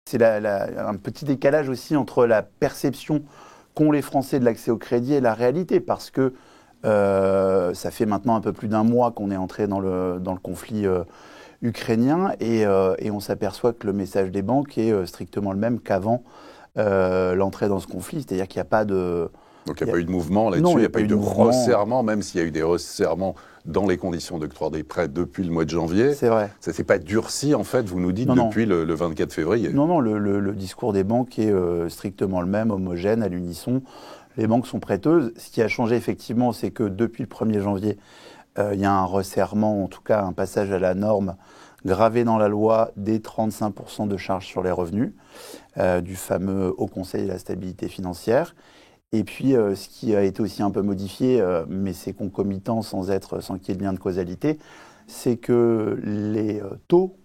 c'est un petit décalage aussi entre la perception qu'ont les Français de l'accès au crédit et la réalité, parce que ça fait maintenant un peu plus d'un mois qu'on est entré dans le conflit ukrainien et on s'aperçoit que le message des banques est strictement le même qu'avant l'entrée dans ce conflit, c'est-à-dire qu'il n'y a pas de... Donc il n'y a pas eu de mouvement là-dessus, il n'y a pas eu de resserrement, même s'il y a eu des resserrements dans les conditions d'octroi des prêts depuis le mois de janvier. C'est vrai. Ça ne s'est pas durci, en fait, vous nous dites, depuis le 24 février. Non, le discours des banques est strictement le même, homogène, à l'unisson. Les banques sont prêteuses. Ce qui a changé, effectivement, c'est que depuis le 1er janvier, il y a un resserrement, en tout cas un passage à la norme gravé dans la loi des 35% de charges sur les revenus, du fameux Haut Conseil de la stabilité financière. Et puis, ce qui a été aussi un peu modifié, mais c'est concomitant sans qu'il y ait de lien de causalité, c'est que les taux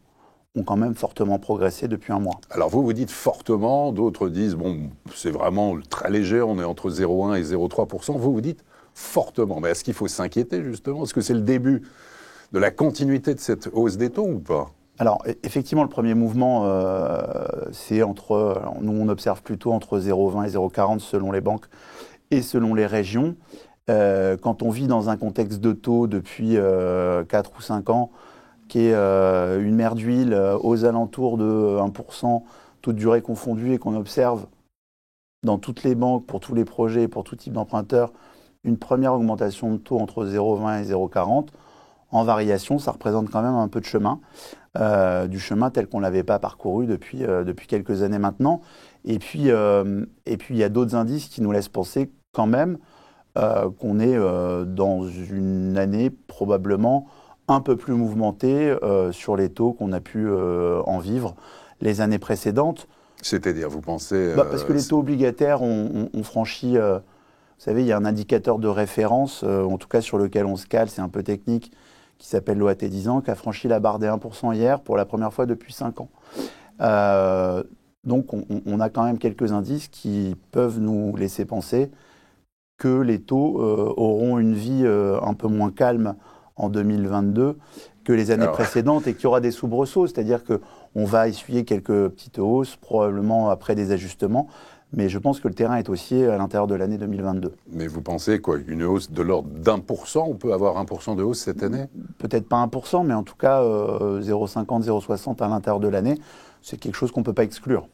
ont quand même fortement progressé depuis un mois. Alors vous dites fortement, d'autres disent, bon, c'est vraiment très léger, on est entre 0,1 et 0,3%. Vous dites fortement. Mais est-ce qu'il faut s'inquiéter, justement? Est-ce que c'est le début de la continuité de cette hausse des taux ou pas? Alors, effectivement, le premier mouvement, c'est nous on observe plutôt entre 0,20 et 0,40 selon les banques et selon les régions. Quand on vit dans un contexte de taux depuis 4 ou 5 ans, qui est une mer d'huile aux alentours de 1%, toute durée confondue, et qu'on observe dans toutes les banques, pour tous les projets, pour tout type d'emprunteurs, une première augmentation de taux entre 0,20 et 0,40, en variation, ça représente quand même un peu de chemin. Du chemin tel qu'on ne l'avait pas parcouru depuis quelques années maintenant. Et puis, il y a d'autres indices qui nous laissent penser quand même qu'on est dans une année probablement un peu plus mouvementée sur les taux qu'on a pu en vivre les années précédentes. C'est-à-dire, vous pensez... Parce que les taux obligataires ont franchi... vous savez, il y a un indicateur de référence, en tout cas sur lequel on se cale, c'est un peu technique, qui s'appelle l'OAT 10 ans, qui a franchi la barre des 1% hier pour la première fois depuis 5 ans. Donc on a quand même quelques indices qui peuvent nous laisser penser que les taux auront une vie un peu moins calme en 2022 que les années précédentes, et qu'il y aura des soubresauts, c'est-à-dire qu'on va essuyer quelques petites hausses, probablement après des ajustements. Mais je pense que le terrain est haussier à l'intérieur de l'année 2022. Mais vous pensez quoi? Une hausse de l'ordre d'1%? On peut avoir 1% de hausse cette année? Peut-être pas 1%, mais en tout cas 0,50, 0,60 à l'intérieur de l'année, c'est quelque chose qu'on ne peut pas exclure.